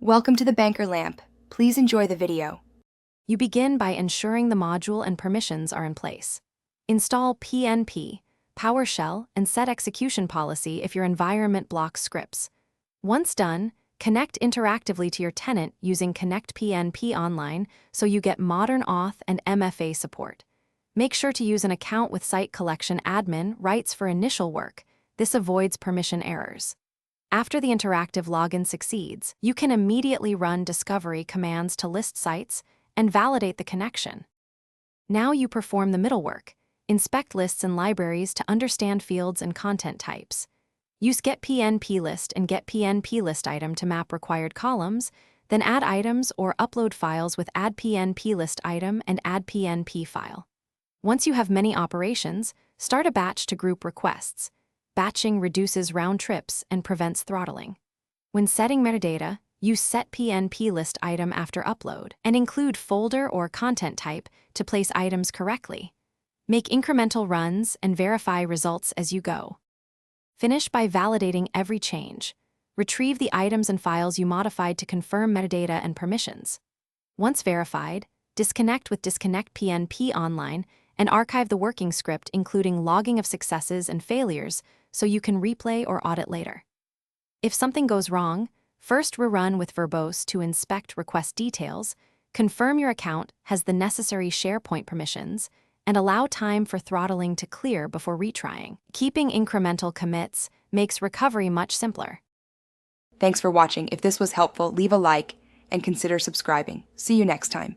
Welcome to the Banker Lamp. Please enjoy the video. You begin by ensuring the module and permissions are in place. Install PnP Powershell and set execution policy if your environment blocks scripts. Once done, connect interactively to your tenant using Connect PnP Online so you get modern auth and MFA support. Make sure to use an account with site collection admin rights for initial work. This avoids permission errors. After the interactive login succeeds, you can immediately run discovery commands to list sites and validate the connection. Now you perform the middle work. Inspect lists and libraries to understand fields and content types. Use getPnpList and getPnpList item to map required columns, then add items or upload files with addPnpList item and addPnP file. Once you have many operations, start a batch to group requests. Batching reduces round trips and prevents throttling. When setting metadata, use setPnpList item after upload and include folder or content type to place items correctly. Make incremental runs and verify results as you go. Finish by validating every change. Retrieve the items and files you modified to confirm metadata and permissions. Once verified, disconnect with Disconnect PnP Online and archive the working script including logging of successes and failures so you can replay or audit later. If something goes wrong, first rerun with verbose to inspect request details, confirm your account has the necessary SharePoint permissions, and allow time for throttling to clear before retrying. Keeping incremental commits makes recovery much simpler. Thanks for watching. If this was helpful, leave a like and consider subscribing. See you next time.